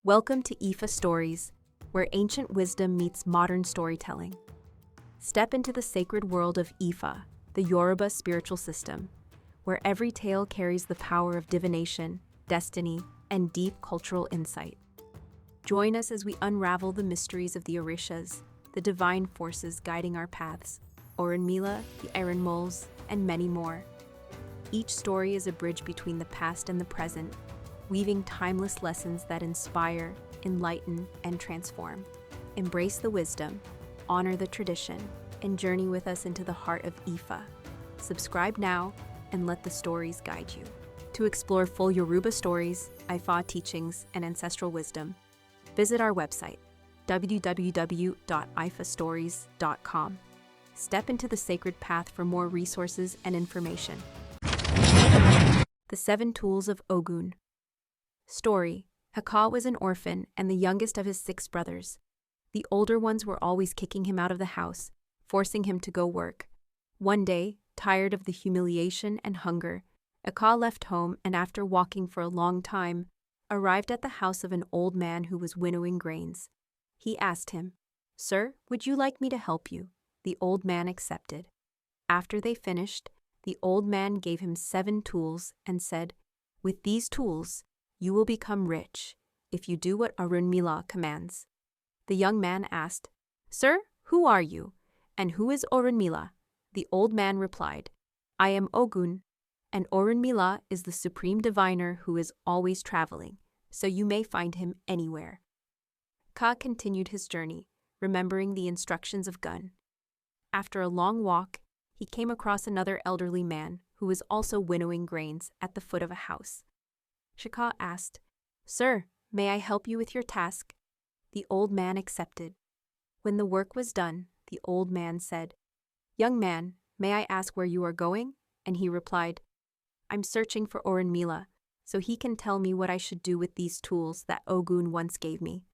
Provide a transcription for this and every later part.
Welcome to IFAStories, where ancient wisdom meets modern storytelling. Step into the sacred world of Ifa, the Yoruba spiritual system, where every tale carries the power of divination, destiny, and deep cultural insight. Join us as we unravel the mysteries of the Orishas, the divine forces guiding our paths, Òrúnmìlà, the Iron Moles, and many more. Each story is a bridge between the past and the present, weaving timeless lessons that inspire, enlighten, and transform. Embrace the wisdom, honor the tradition, and journey with us into the heart of Ifa. Subscribe now and let the stories guide you. To explore full Yoruba stories, Ifa teachings, and ancestral wisdom, visit our website, www.ifastories.com. Step into the sacred path for more resources and information. The 7 Tools of Ògún. Story: Ìkà was an orphan and the youngest of his 6 brothers. The older ones were always kicking him out of the house, forcing him to go work. One day, tired of the humiliation and hunger, Ìkà left home and after walking for a long time, arrived at the house of an old man who was winnowing grains. He asked him, "Sir, would you like me to help you?" The old man accepted. After they finished, the old man gave him 7 tools and said, "With these tools, you will become rich, if you do what Òrúnmìlà commands." The young man asked, "Sir, who are you? And who is Òrúnmìlà?" The old man replied, "I am Ògún, and Òrúnmìlà is the supreme diviner who is always traveling, so you may find him anywhere." Ìkà continued his journey, remembering the instructions of Ògún. After a long walk, he came across another elderly man who was also winnowing grains at the foot of a house. Ìkà asked, "Sir, may I help you with your task?" The old man accepted. When the work was done, the old man said, "Young man, may I ask where you are going?" And he replied, "I'm searching for Òrúnmìlà, so he can tell me what I should do with these tools that Ògún once gave me."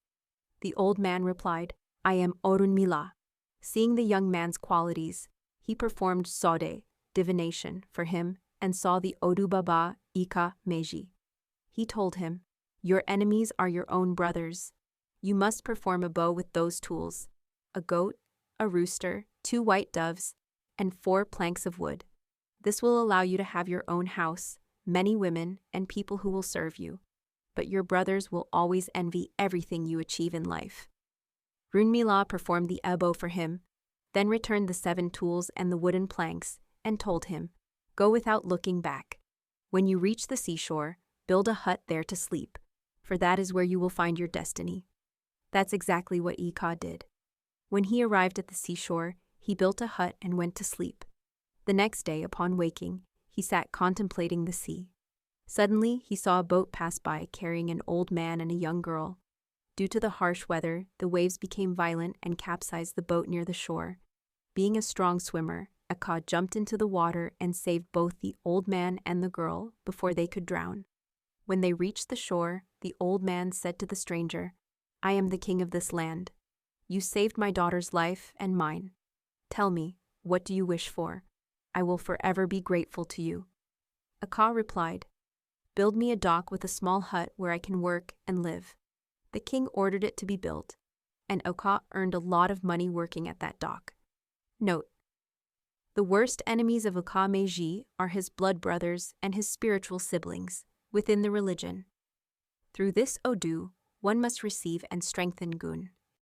The old man replied, "I am Òrúnmìlà." Seeing the young man's qualities, he performed sode, divination, for him and saw the Odu Baba Ìkà Méjì. He told him, "Your enemies are your own brothers. You must perform a bow with those tools: a goat, a rooster, 2 white doves, and 4 planks of wood. This will allow you to have your own house, many women, and people who will serve you. But your brothers will always envy everything you achieve in life." Òrúnmìlà performed the ebo for him, then returned the 7 tools and the wooden planks, and told him, "Go without looking back. When you reach the seashore, build a hut there to sleep, for that is where you will find your destiny." That's exactly what Ìkà did. When he arrived at the seashore, he built a hut and went to sleep. The next day, upon waking, he sat contemplating the sea. Suddenly, he saw a boat pass by carrying an old man and a young girl. Due to the harsh weather, the waves became violent and capsized the boat near the shore. Being a strong swimmer, Ìkà jumped into the water and saved both the old man and the girl before they could drown. When they reached the shore, the old man said to the stranger, "I am the king of this land. You saved my daughter's life and mine. Tell me, what do you wish for? I will forever be grateful to you." Ìkà replied, "Build me a dock with a small hut where I can work and live." The king ordered it to be built, and Ìkà earned a lot of money working at that dock. Note: the worst enemies of Ìkà Méjì are his blood brothers and his spiritual siblings within the religion. Through this Odu, one must receive and strengthen Ògún.